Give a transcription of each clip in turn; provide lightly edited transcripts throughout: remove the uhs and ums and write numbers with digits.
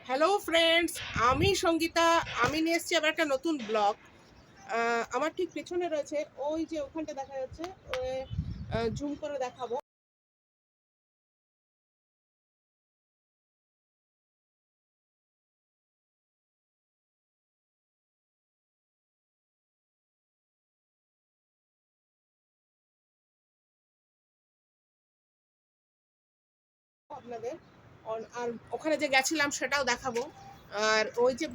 Hello friends, আমি সঙ্গীতা। আমি নিয়ে এসেছি আবার একটা নতুন ব্লগ। আমার ঠিক পেছনে রয়েছে ওই যে ওখানটা দেখা যাচ্ছে, জুম করে দেখাবো আপনাদের। আর ওখানে যে গেছিলাম সেটাও দেখাবো। আর ওই যে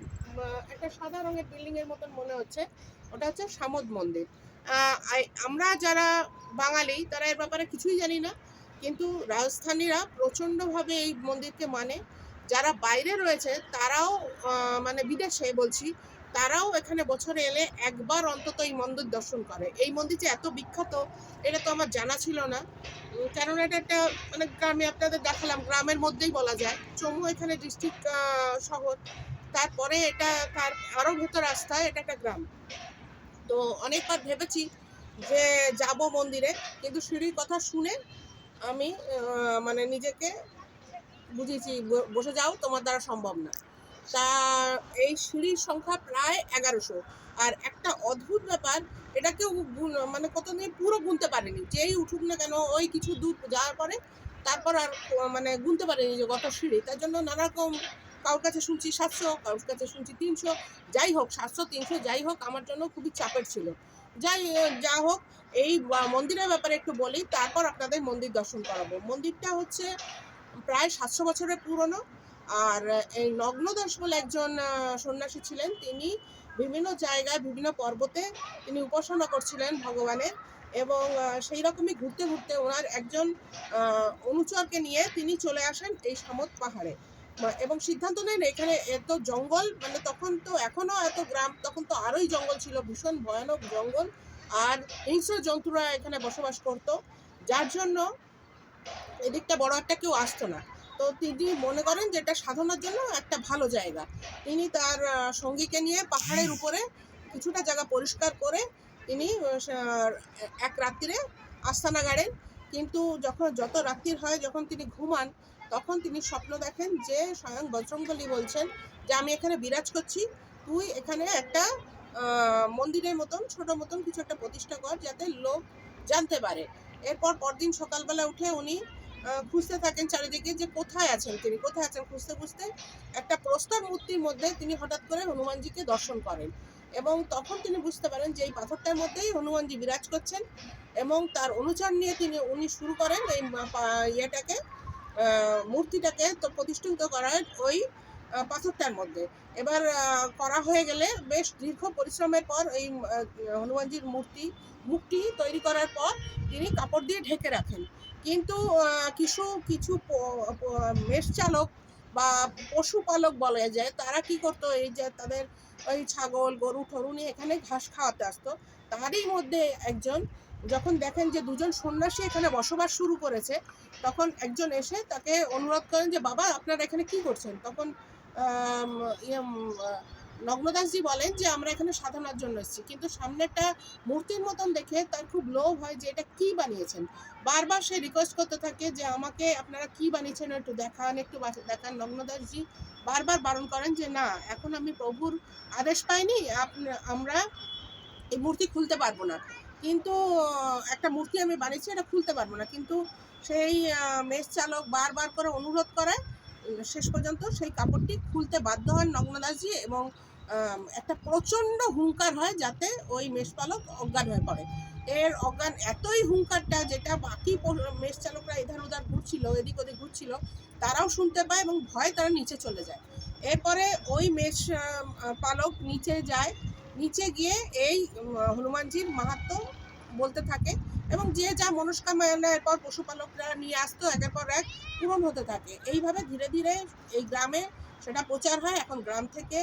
একটা সাদা রঙের বিল্ডিং এর মতন মনে হচ্ছে, ওটা হচ্ছে সামদ মন্দির। আমরা যারা বাঙালি তারা এর ব্যাপারে কিছুই জানি না, কিন্তু রাজস্থানীরা প্রচণ্ডভাবে এই মন্দিরকে মানে। যারা বাইরে রয়েছে তারাও মানে বিদেশে বলছি, তারাও এখানে বছরে এলে একবার অন্তত এই মন্দির দর্শন করে। এই মন্দির যে এত বিখ্যাত এটা তো আমার জানা ছিল না। কারণ এটা একটা মানে গ্রামে, আপনাদের দেখালাম গ্রামের মধ্যেই বলা যায়। চমু এখানে ডিস্ট্রিক্ট শহর, তারপরে এটা তার আরও ভেতর রাস্তায় এটা একটা গ্রাম। তো অনেকবার ভেবেছি যে যাব মন্দিরে, কিন্তু সিঁড়ির কথা শুনে আমি মানে নিজেকে বুঝিয়েছি, বসে যাও, তোমার দ্বারা সম্ভব না। তা এই সিঁড়ির সংখ্যা প্রায় 1100। আর একটা অদ্ভুত ব্যাপার, এটা কেউ মানে কতদিন পুরো গুনতে পারেনি। যেই উঠুক না কেন ওই কিছু দূর যাওয়ার পরে তারপর আর মানে গুনতে পারেনি যে কত সিঁড়ি। তার জন্য নানা রকম, কারোর কাছে শুনছি 700, কারোর কাছে শুনছি 300। যাই হোক, 700 300 যাই হোক, আমার জন্য খুবই চাপের ছিল। যা হোক, এই মন্দিরের ব্যাপারে একটু বলি, তারপর আপনাদের মন্দির দর্শন করাবো। মন্দিরটা হচ্ছে প্রায় 700 বছরের পুরনো। আর এই নগ্নদাস বলে একজন সন্ন্যাসী ছিলেন। তিনি বিভিন্ন জায়গায় বিভিন্ন পর্বতে তিনি উপাসনা করছিলেন ভগবানের। এবং সেই রকমই ঘুরতে ঘুরতে ওনার একজন অনুচরকে নিয়ে তিনি চলে আসেন এই সামত পাহাড়ে। এবং সিদ্ধান্ত নেন এখানে এত জঙ্গল, মানে তখন তো এখনো এত গ্রাম, তখন তো আরোই জঙ্গল ছিল, ভীষণ ভয়ানক জঙ্গল। আর হিংস্র জন্তুরা এখানে বসবাস করত, যার জন্য এদিকটা বড় একটা কেউ আসতো না। তো তিনি মনে করেন যে এটা সাধনার জন্য একটা ভালো জায়গা। তিনি তার সঙ্গীকে নিয়ে পাহাড়ের উপরে কিছুটা জায়গা পরিষ্কার করে তিনি এক রাত্রিরে আস্তানা গাড়েন। কিন্তু যত রাত্রির হয়, যখন তিনি ঘুমান, তখন তিনি স্বপ্ন দেখেন যে স্বয়ং বজরংবলী বলছেন যে আমি এখানে বিরাজ করছি, তুই এখানে একটা মন্দিরের মতন ছোট মতন কিছু একটা প্রতিষ্ঠা কর যাতে লোক জানতে পারে। এরপর পরদিন সকালবেলা উঠে উনি খুঁজতে থাকেন চারিদিকে যে কোথায় আছেন, তিনি কোথায় আছেন। খুঁজতে খুঁজতে একটা প্রস্তর মূর্তির মধ্যে তিনি হঠাৎ করে হনুমানজিকে দর্শন করেন। এবং তখন তিনি বুঝতে পারেন যে এই পাথরটার মধ্যেই হনুমানজি বিরাজ করছেন। এবং তার অনুচর নিয়ে উনি শুরু করেন এই ইয়েটাকে, মূর্তিটাকে তো প্রতিষ্ঠিত করার ওই পাথরটার মধ্যে। এবার করা হয়ে গেলে বেশ দীর্ঘ পরিশ্রমের পর এই হনুমানজির মুখটি তৈরি করার পর তিনি কাপড় দিয়ে ঢেকে রাখেন। কিন্তু কিছু কিছু মেষ চালক বা পশুপালক বলা যায়, তারা কি করতো, এই যে তাদের ওই ছাগল গরু ঠরু নিয়ে এখানে ঘাস খাওয়াতে আসতো। তারই মধ্যে একজন যখন দেখেন যে দুজন সন্ন্যাসী এখানে বসবাস শুরু করেছে, তখন একজন এসে তাকে অনুরোধ করেন যে বাবা আপনারা এখানে কি করছেন। তখন নগ্নদাসজি বলেন যে আমরা এখানে সাধনার জন্য এসেছি। কিন্তু সামনে একটা মূর্তির মতন দেখে তার খুব লোভ হয় যে এটা কি বানিয়েছেন। বারবার সে রিকোয়েস্ট করতে থাকে যে আমাকে আপনারা কি বানিয়েছেন একটু দেখান, একটু দেখান। নগ্নদাসজি বারবার বারণ করেন যে না, এখন আমি প্রভুর আদেশ পাইনি, আমরা এই মূর্তি খুলতে পারবো না। কিন্তু একটা মূর্তি আমি বানিয়েছি, এটা খুলতে পারবো না। কিন্তু সেই মেষ চালক বারবার করে অনুরোধ করায় শেষ পর্যন্ত সেই কাপড়টি খুলতে বাধ্য হন নগ্নদাসজি। এবং একটা প্রচণ্ড হুঙ্কার হয় যাতে ওই মেষপালক অজ্ঞান হয়ে পড়ে। এর অজ্ঞান এতই হুঙ্কারটা, যেটা বাকি মেষ চালকরা এধার ওধার ঘুরছিল, এদিক ওদিক ঘুরছিল, তারাও শুনতে পায় এবং ভয়ে তারা নিচে চলে যায়। এরপরে ওই মেষ পালক নিচে যায়, নিচে গিয়ে এই হনুমানজির মাহাত্ম্য বলতে থাকে। এবং যে যা মনস্কামনা এরপর পশুপালকরা নিয়ে আসতো একের পর এক পূরণ হতে থাকে। এইভাবে ধীরে ধীরে এই গ্রামে সেটা প্রচার হয়। এখন গ্রাম থেকে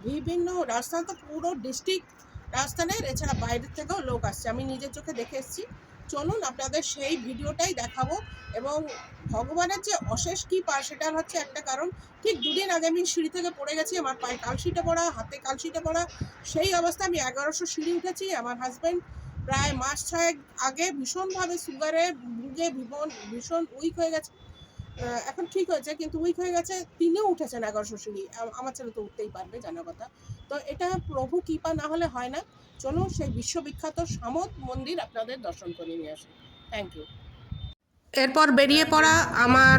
বিভিন্ন, রাজস্থান তো পুরো ডিস্ট্রিক্ট রাজস্থানের, এছাড়া বাইরের থেকেও লোক আসছে, আমি নিজের চোখে দেখে এসেছি। চলুন আপনাদের সেই ভিডিওটাই দেখাবো। এবং ভগবানের যে অশেষ কৃপা, সেটার হচ্ছে একটা কারণ, ঠিক দুদিন আগে আমি সিঁড়ি থেকে পড়ে গেছি, আমার পায়ে কালশিটে পড়া, হাতে কালশিটে পড়া। সেই অবস্থা, আমি 1100 সিঁড়ি উঠেছি। আমার হাজব্যান্ড প্রায় মাস 6 আগে ভীষণভাবে সুগারে ভুগে ভীষণ উইক হয়ে গেছে। এখন ঠিক হয়েছে, কিন্তু উইক হয়ে গেছে। তিনিও উঠেছেন 1100 সিঁড়ি, আমার ছেলে তো উঠতেই পারবে, জানা কথা। তো এটা প্রভু কৃপা না হলে হয় না। চলুন সেই বিশ্ববিখ্যাত সামদ মন্দির আপনাদের দর্শন করে নিয়ে আসি। Thank you. এরপর বেরিয়ে পড়া আমার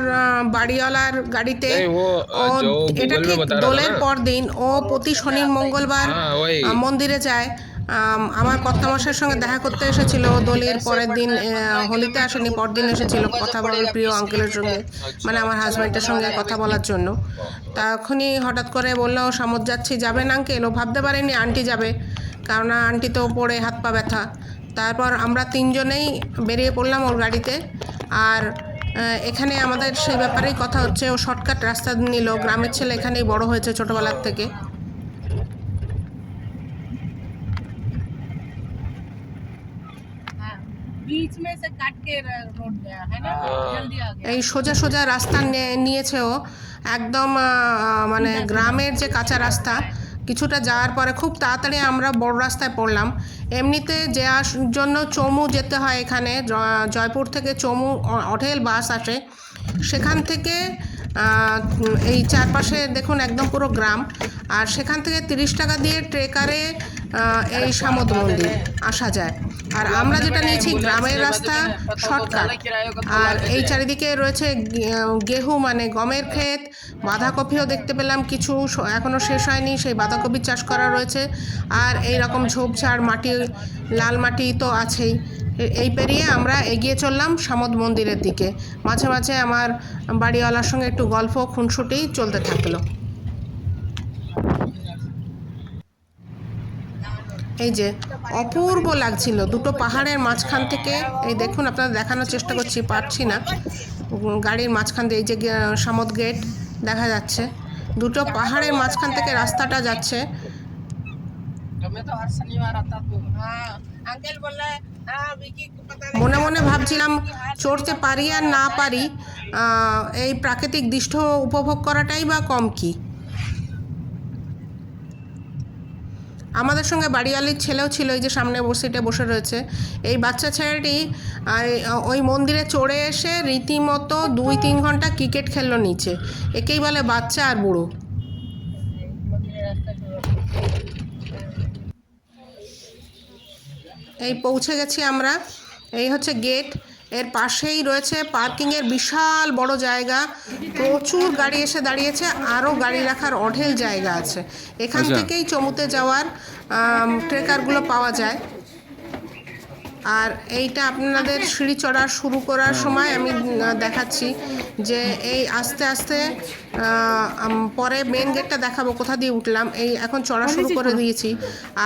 বাড়িওয়ালার গাড়িতে। नहीं वो ও जो এটা गूगल में ঠিক बता रहा था দোলের ना। পর দিন ও প্রতি শনি মঙ্গলবার हाँ वही। মন্দিরে যায়। আমার কর্তামশাইয়ের সঙ্গে দেখা করতে এসেছিল দোলের পরের দিন, হোলিতে আসেনি, পরদিন এসেছিল কথা বলার প্রিয় আঙ্কেলের সঙ্গে, মানে আমার হাজব্যান্ডের সঙ্গে কথা বলার জন্য। তখনই হঠাৎ করে বললো সামত যাচ্ছি, যাবেন আঙ্কেল? ও ভাবতে পারেনি আন্টি যাবে, কারণ আন্টি তো পড়ে হাত পা ব্যথা। তারপর আমরা তিনজনেই বেরিয়ে পড়লাম ওর গাড়িতে। আর এখানে আমাদের সেই ব্যাপারেই কথা হচ্ছে। ও শর্টকাট রাস্তা নিল, গ্রামের ছেলে, এখানেই বড় হয়েছে ছোটোবেলার থেকে। এই সোজা সোজা রাস্তা নিয়েছে ও একদম, মানে গ্রামের যে কাঁচা রাস্তা, কিছুটা যাওয়ার পরে খুব তাড়াতাড়ি আমরা বড় রাস্তায় পড়লাম। এমনিতে যাওয়ার জন্য চমু যেতে হয়, এখানে জয়পুর থেকে চমু অঢেল বাস আসে, সেখান থেকে এই চারপাশে দেখুন একদম পুরো গ্রাম। আর সেখান থেকে 30 টাকা দিয়ে ট্রেকারে এই সামদ মন্দির আসা যায়। আর আমরা যেটা নিয়েছি গ্রামের রাস্তা, শর্টকাট। আর এই চারিদিকে রয়েছে গেহু মানে গমের ক্ষেত, বাঁধাকপিও দেখতে পেলাম কিছু, এখনও শেষ হয়নি, সেই বাঁধাকপি চাষ করা রয়েছে। আর এই রকম ঝোপঝাড় মাটি, লাল মাটি তো আছেই। এই পেরিয়ে আমরা এগিয়ে চললাম সামদ মন্দিরের দিকে। মাঝে মাঝে আমার বাড়িওয়ালার সঙ্গে একটু গল্প খুনসুটি চলতে থাকলো। এই যে অপূর্ব লাগছিল, দুটো পাহাড়ের মাঝখান থেকে, এই দেখুন আপনাদের দেখানোর চেষ্টা করছি, পারছি না, গাড়ির মাঝখান দিয়ে এই যে সামদ গেট দেখা যাচ্ছে, দুটো পাহাড়ের মাঝখান থেকে রাস্তাটা যাচ্ছে। মনে মনে ভাবছিলাম চড়তে পারি আর না পারি, এই প্রাকৃতিক দৃশ্য উপভোগ করাটাই বা কম কি। আমাদের সঙ্গে বাড়িওয়ালির ছেলেও ছিল, এই যে সামনে সিটে বসে রয়েছে। এই বাচ্চা ছেলেটি ওই মন্দিরে চড়ে এসে রীতিমতো 2-3 ঘন্টা ক্রিকেট খেললো নিচে। একেই বলে বাচ্চা আর বুড়ো। এই পৌঁছে গেছি আমরা, এই হচ্ছে গেট। এর পাশেই রয়েছে পার্কিংয়ের বিশাল বড় জায়গা, প্রচুর গাড়ি এসে দাঁড়িয়েছে, আরও গাড়ি রাখার অঢেল জায়গা আছে। এখান থেকেই চমুতে যাওয়ার ট্রেকারগুলো পাওয়া যায়। আর এইটা আপনাদের সিঁড়ি চড়া শুরু করার সময় আমি দেখাচ্ছি যে এই আস্তে আস্তে, পরে মেন গেটটা দেখাবো কোথা দিয়ে উঠলাম, এই এখন চড়া শুরু করে দিয়েছি।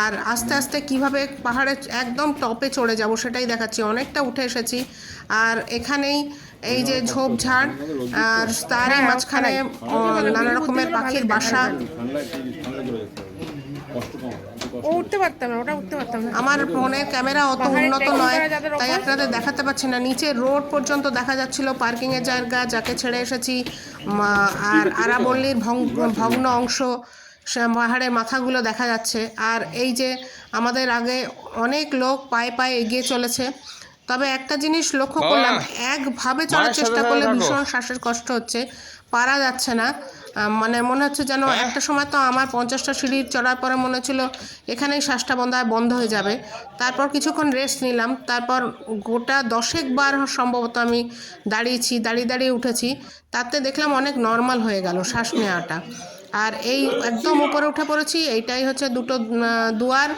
আর আস্তে আস্তে কিভাবে পাহাড়ের একদম টপে চড়ে যাব সেটাই দেখাচ্ছি। অনেকটা উঠে এসেছি। আর এখানেই এই যে ঝোপঝাড়, আর তারই মাঝখানে নানা রকমের পাখির বাসা। উঠতে পারতাম না, ওটা উঠতে পারতাম না, আমার ফোনের ক্যামেরা অত উন্নত নয়, তাই আপনাদের দেখাতে পারছি না। নিচে রোড পর্যন্ত দেখা যাচ্ছিল, পার্কিংয়ের জায়গা যাকে ছেড়ে এসেছি, আর আরাবল্লীর ভগ্ন অংশ, পাহাড়ের মাথাগুলো দেখা যাচ্ছে। আর এই যে আমাদের আগে অনেক লোক পায়ে পায়ে এগিয়ে চলেছে। তবে একটা জিনিস লক্ষ্য করলাম, একভাবে চড়ার চেষ্টা করলে ভীষণ শ্বাসের কষ্ট হচ্ছে, পারা যাচ্ছে না। মানে মনে হচ্ছে যেন একটা সময় তো আমার 50টা সিঁড়ি চড়ার পরে মনে হচ্ছিল এখানেই শ্বাসটা বন্ধ হয়ে যাবে। তারপর কিছুক্ষণ রেস্ট নিলাম, তারপর গোটা 10 বার সম্ভবত আমি দাঁড়িয়ে দাঁড়িয়ে উঠেছি। তাতে দেখলাম অনেক নর্মাল হয়ে গেল শ্বাস নেওয়াটা। আর এই একদম উপরে উঠে পড়েছি। এইটাই হচ্ছে দুটো দুয়ার,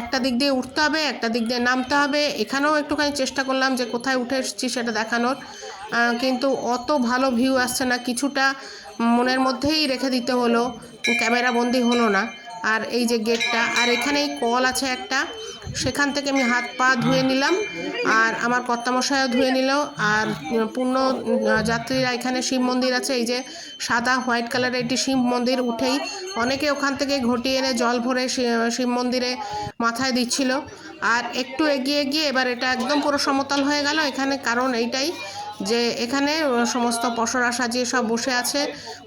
একটা দিক দিয়ে উঠতে হবে, একটা দিক দিয়ে নামতে হবে। এখানেও একটুখানি চেষ্টা করলাম যে কোথায় উঠে এসেছি সেটা দেখানোর, কিন্তু অত ভালো ভিউ আসছে না, কিছুটা মনের মধ্যেই রেখে দিতে হলো, ক্যামেরা বন্দি হলো না। আর এই যে গেটটা, আর এখানেই কল আছে একটা, সেখান থেকে আমি হাত পা ধুয়ে নিলাম, আর আমার কর্তামশাইও ধুয়ে নিল। আর পূর্ণ যাত্রীরা, এখানে শিব মন্দির আছে, এই যে সাদা হোয়াইট কালারের একটি শিব মন্দির, উঠেই অনেকে ওখান থেকে ঘটি এনে জল ভরে শিব মন্দিরে মাথায় দিচ্ছিল। আর একটু এগিয়ে গিয়ে এবার এটা একদম পুরো সমতল হয়ে গেল এখানে, কারণ এইটাই যে এখানে সমস্ত পসরা সাজিয়ে সব বসে আছে,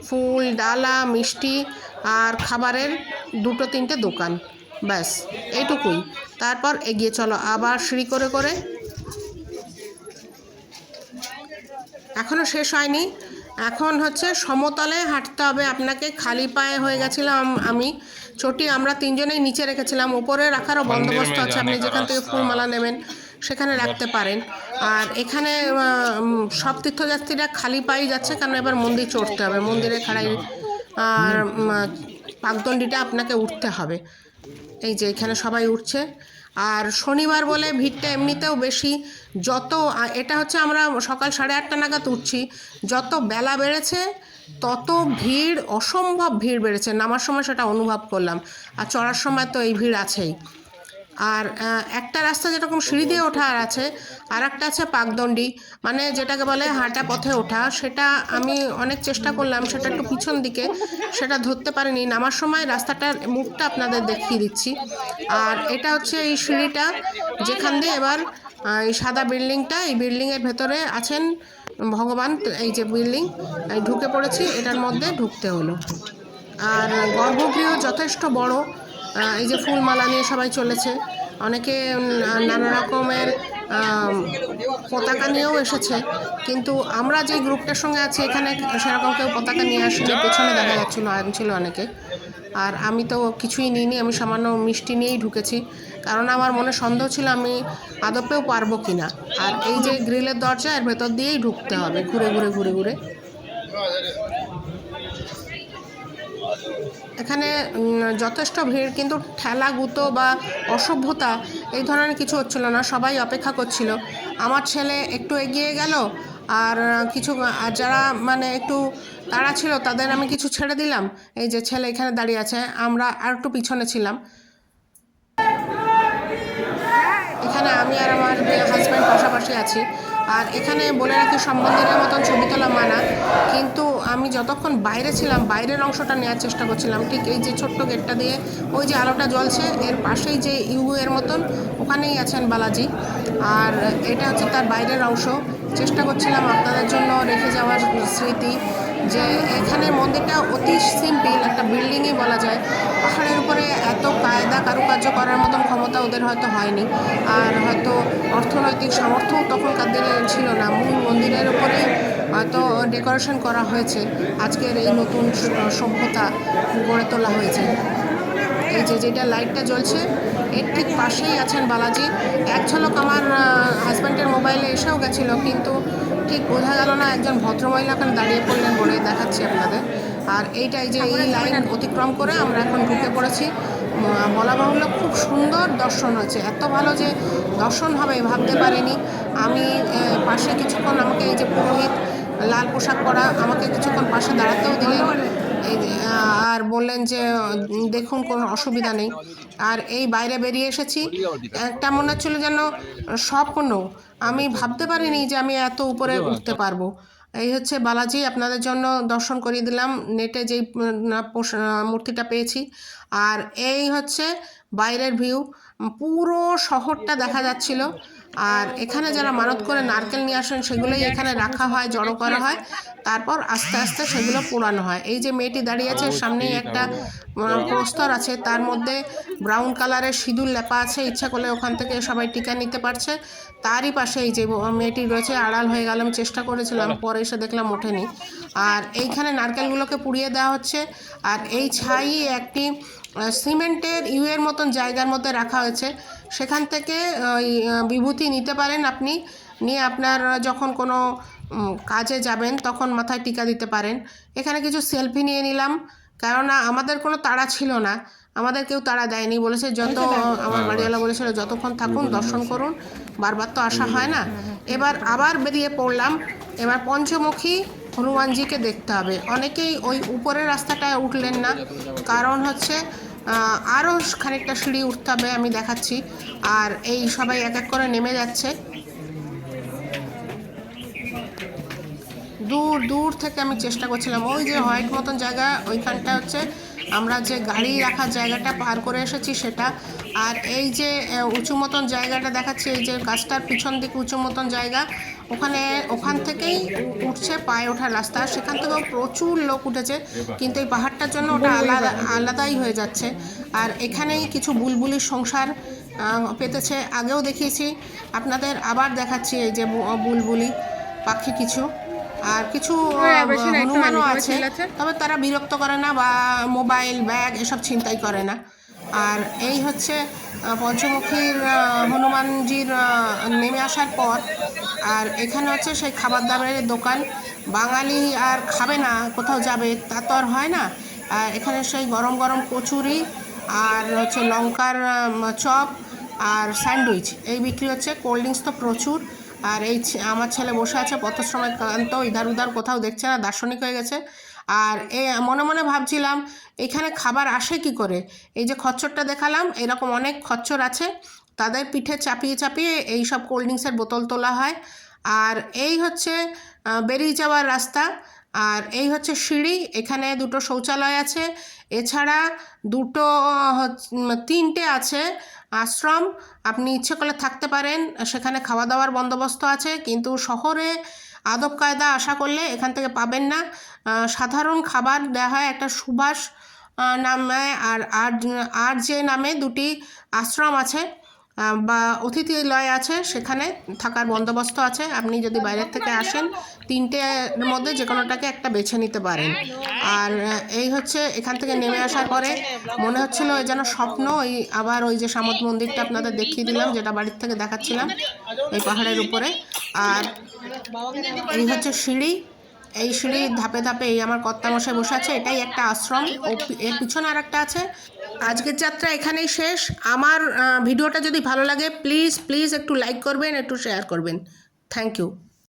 ফুল ডালা মিষ্টি আর খাবারের 2-3টে দোকান, ব্যাস এইটুকুই। তারপর এগিয়ে চলো আবার সিঁড়ি করে করে। এখনও শেষ হয়নি। এখন হচ্ছে সমতলে হাঁটতে হবে আপনাকে, খালি পায়ে হয়ে গেছিলাম আমি। চটি আমরা তিনজনেই নিচে রেখেছিলাম, উপরে রাখারও বন্দোবস্ত আছে, আপনি যেখান থেকে ফুলমালা নেবেন সেখানে রাখতে পারেন। আর এখানে সব তীর্থযাত্রীরা খালি পায়ে যাচ্ছে, কারণ এবার মন্দির চড়তে হবে, মন্দিরে খাড়াই আর পাকদণ্ডিটা আপনাকে উঠতে হবে। এই যে এখানে সবাই উঠছে। আর শনিবার বলে ভিড়টা এমনিতেও বেশি। এটা হচ্ছে আমরা সকাল 8:30 নাগাদ উঠছি, যত বেলা বেড়েছে তত ভিড়, অসম্ভব ভিড় বেড়েছে। নামার সময় সেটা অনুভব করলাম, আর চড়ার সময় তো এই ভিড় আছেই। আর একটা রাস্তা যেরকম সিঁড়ি দিয়ে ওঠার আছে, আর একটা আছে পাকদণ্ডি, মানে যেটাকে বলে হাঁটা পথে ওঠা। সেটা আমি অনেক চেষ্টা করলাম, সেটা একটু পিছন দিকে, সেটা ধরতে পারিনি। নামার সময় রাস্তাটার মুখটা আপনাদের দেখিয়ে দিচ্ছি। আর এটা হচ্ছে এই সিঁড়িটা, যেখান দিয়ে এবার এই সাদা বিল্ডিংটা, এই বিল্ডিংয়ের ভেতরে আছেন ভগবান। এই যে বিল্ডিং, ঢুকে পড়েছি, এটার মধ্যে ঢুকতে হলো। আর গর্ভগৃহ যথেষ্ট বড়। এই যে ফুলমালা নিয়ে সবাই চলেছে, অনেকে নানা রকমের পতাকা নিয়েও এসেছে, কিন্তু আমরা যে গ্রুপটার সঙ্গে আছি এখানে সেরকম কেউ পতাকা নিয়ে আসেনি। পেছনে দেখা যাচ্ছিল আনছিল অনেকে, আর আমি তো কিছুই নিইনি, আমি সামান্য মিষ্টি নিয়েই ঢুকেছি, কারণ আমার মনে সন্দেহ ছিল আমি আদপেও পারবো কিনা। আর এই যে গ্রিলের দরজা, এর ভেতর দিয়েই ঢুকতে হবে ঘুরে ঘুরে ঘুরে ঘুরে। এখানে যথেষ্ট ভিড়, কিন্তু ঠেলা গুঁতো বা অসভ্যতা এই ধরনের কিছু হচ্ছিল না, সবাই অপেক্ষা করছিল। আমার ছেলে একটু এগিয়ে গেল, আর যারা মানে একটু তাড়া ছিল তাদের আমি কিছু ছেড়ে দিলাম। এই যে ছেলে এখানে দাঁড়িয়ে আছে, আমরা আর একটু পিছনে ছিলাম। এখানে আমি আর আমার হাজব্যান্ড পাশাপাশি আছি। আর এখানে বলে রাখি, সম্বন্ধীদের মতন ছবি তোলা মানা, কিন্তু আমি যতক্ষণ বাইরে ছিলাম বাইরের অংশটা নেওয়ার চেষ্টা করছিলাম। ঠিক এই যে ছোট্ট গেটটা দিয়ে ওই যে আলোটা জ্বলছে, এর পাশেই যে ইউ এর মতন, ওখানেই আছেন বালাজি, আর এটা হচ্ছে তার বাইরের অংশ। চেষ্টা করছিলাম আপনাদের জন্য রেখে যাওয়ার স্মৃতি, যে এখানে মন্দিরটা অতি সিম্পল একটা বিল্ডিংই বলা যায়। পাহাড়ের উপরে এত কায়দা কারুকার্য করার মতন ক্ষমতা ওদের হয়তো হয়নি, আর হয়তো অর্থনৈতিক সামর্থ্যও তখনকার দিনে ছিল না। মূল মন্দিরের উপরেই হয়তো ডেকোরেশন করা হয়েছে, আজকের এই নতুন সভ্যতা গড়ে তোলা হয়েছে। এই যে যেটা লাইটটা জ্বলছে এর ঠিক পাশেই আছেন বালাজি। এক ঝলক আমার হাজব্যান্ডের মোবাইলে এসেও গেছিলো, কিন্তু ঠিক বোঝা গেল না একজন ভদ্রমহিলা এখন দাঁড়িয়ে পড়লেন বলে। দেখাচ্ছি আপনাদের। আর এই যে এই লাইন অতিক্রম করে আমরা এখন ঢুকে পড়েছি। বলা বাহুল্য খুব সুন্দর দর্শন হয়েছে, এত ভালো যে দর্শন হবে ভাবতে পারিনি আমি। পাশে কিছুক্ষণ আমাকে এই যে পুরোহিত লাল পোশাক পরা আমাকে কিছুক্ষণ পাশে দাঁড়াতেও দিলেন, আর বললেন যে দেখুন কোনো অসুবিধা নেই। আর এই বাইরে বেরিয়ে এসেছি, একটা মনে হচ্ছিল যেন স্বপ্ন। আমি ভাবতে পারিনি যে আমি এত উপরে উঠতে পারবো। এই হচ্ছে বালাজি, আপনাদের জন্য দর্শন করিয়ে দিলাম নেটে যেই মূর্তিটা পেয়েছি। আর এই হচ্ছে বাইরের ভিউ, পুরো শহরটা দেখা যাচ্ছিল। আর এখানে যারা মানত করে নারকেল নিয়ে আসেন সেগুলোই এখানে রাখা হয়, জড়ো করা হয়, তারপর আস্তে আস্তে সেগুলো পোড়ানো হয়। এই যে মেয়েটি দাঁড়িয়ে আছে, সামনেই একটা প্রস্তর আছে, তার মধ্যে ব্রাউন কালারের সিঁদুর লেপা আছে, ইচ্ছা করলে ওখান থেকে সবাই টিকা নিতে পারছে। তারই পাশে এই যে মেয়েটি রয়েছে, আড়াল হয়ে গেলাম, চেষ্টা করেছিলাম, পরে এসে দেখলাম ওঠেনি। আর এইখানে নারকেলগুলোকে পুড়িয়ে দেওয়া হচ্ছে। আর এই ছাই একটি সিমেন্টের ইউয়ের মতন জায়গার মধ্যে রাখা হয়েছে, সেখান থেকে ওই বিভূতি নিতে পারেন আপনি, নিয়ে আপনার যখন কোনো কাজে যাবেন তখন মাথায় টিকা দিতে পারেন। এখানে কিছু সেলফি নিয়ে নিলাম, কেননা আমাদের কোনো তাড়া ছিল না, আমাদের কেউ তাড়া দেয়নি। বলেছে আমার বাড়িওয়ালা বলেছিল যতক্ষণ থাকুন দর্শন করুন, বারবার তো আসা হয় না। এবার আবার বেরিয়ে পড়লাম। এবার পঞ্চমুখী হনুমানজিকে দেখতে হবে। অনেকেই ওই উপরের রাস্তাটায় উঠলেন না, কারণ হচ্ছে আরও খানিকটা সিঁড়ি উঠতে হবে, আমি দেখাচ্ছি। আর এই সবাই এক এক করে নেমে যাচ্ছে। দূর দূর থেকে আমি চেষ্টা করছিলাম, ওই যে হোয়াইট মতন জায়গা, ওইখানটা হচ্ছে আমরা যে গাড়ি রাখার জায়গাটা পার করে এসেছি সেটা। আর এই যে উঁচু মতন জায়গাটা দেখাচ্ছি, এই যে গাছটার পিছন দিকে উঁচু মতন জায়গা, ওখান থেকেই উঠছে পায়ে ওঠার রাস্তা। সেখান থেকেও প্রচুর লোক উঠেছে, কিন্তু এই পাহাড়টার জন্য ওটা আলাদাই হয়ে যাচ্ছে। আর এখানেই কিছু বুলবুলির সংসার পেতেছে, আগেও দেখিয়েছি আপনাদের, আবার দেখাচ্ছি। এই যে বুলবুলি পাখি কিছু, আর কিছু হনুমানও আছে, তবে তারা বিরক্ত করে না বা মোবাইল ব্যাগ এসব ছিনতাই করে না। আর এই হচ্ছে পঞ্চমুখীর হনুমানজির নেমে আসার পর। আর এখানে হচ্ছে সেই খাবার দাবারের দোকান। বাঙালি আর খাবে না, কোথাও যাবে তা তো আর হয় না। আর এখানে সেই গরম গরম কচুরি আর হচ্ছে লঙ্কার চপ আর স্যান্ডউইচ এই বিক্রি হচ্ছে। কোল্ড ড্রিঙ্কস তো প্রচুর। আর এই আমার ছেলে বসে আছে পথশ্রমে ক্লান্ত, ইধার উধার কোথাও দেখছে না, দার্শনিক হয়ে গেছে। আর মনে মনে ভাবছিলাম এখানে খাবার আসে কি করে। এই যে খচ্চরটা দেখালাম, এরকম অনেক খচ্চর আছে, তাদের পিঠে চাপিয়ে চাপিয়ে এই সব কোল্ড ড্রিঙ্কসের বোতল তোলা হয়। আর এই হচ্ছে বেরিয়ে যাওয়ার রাস্তা। আর এই হচ্ছে সিঁড়ি, এখানে দুটো শৌচালয় আছে। এছাড়া তিনটে আছে আশ্রম, আপনি ইচ্ছে করলে থাকতে পারেন, সেখানে খাওয়া দাওয়ার বন্দোবস্ত আছে। কিন্তু শহরে আদব কায়দা আশা করলে এখান থেকে পাবেন না। সাধারণ খাবার দেওয়া হয় একটা সুভাষ নামে আর আর যে নামে দুটি আশ্রম আছে বা অতিথিলয় আছে, সেখানে থাকার বন্দোবস্ত আছে। আপনি যদি বাইরের থেকে আসেন, তিনটের মধ্যে যে কোনোটাকে একটা বেছে নিতে পারেন। আর এই হচ্ছে এখান থেকে নেমে আসার পরে মনে হচ্ছিল যেন স্বপ্ন। আবার ওই যে সামদ মন্দিরটা আপনাদের দেখিয়ে দিলাম, যেটা বাড়ির থেকে দেখাচ্ছিলাম এই পাহাড়ের উপরে। আর এই হচ্ছে সিঁড়ি, এই সিঁড়ির ধাপে ধাপে এই আমার কর্তামশাই বসে আছে, এটাই একটা আশ্রম। এর পিছনে আর একটা আছে। আজকের যাত্রা এখানেই শেষ। আমার ভিডিওটা যদি ভালো লাগে প্লিজ প্লিজ একটু লাইক করবেন, একটু শেয়ার করবেন। Thank you.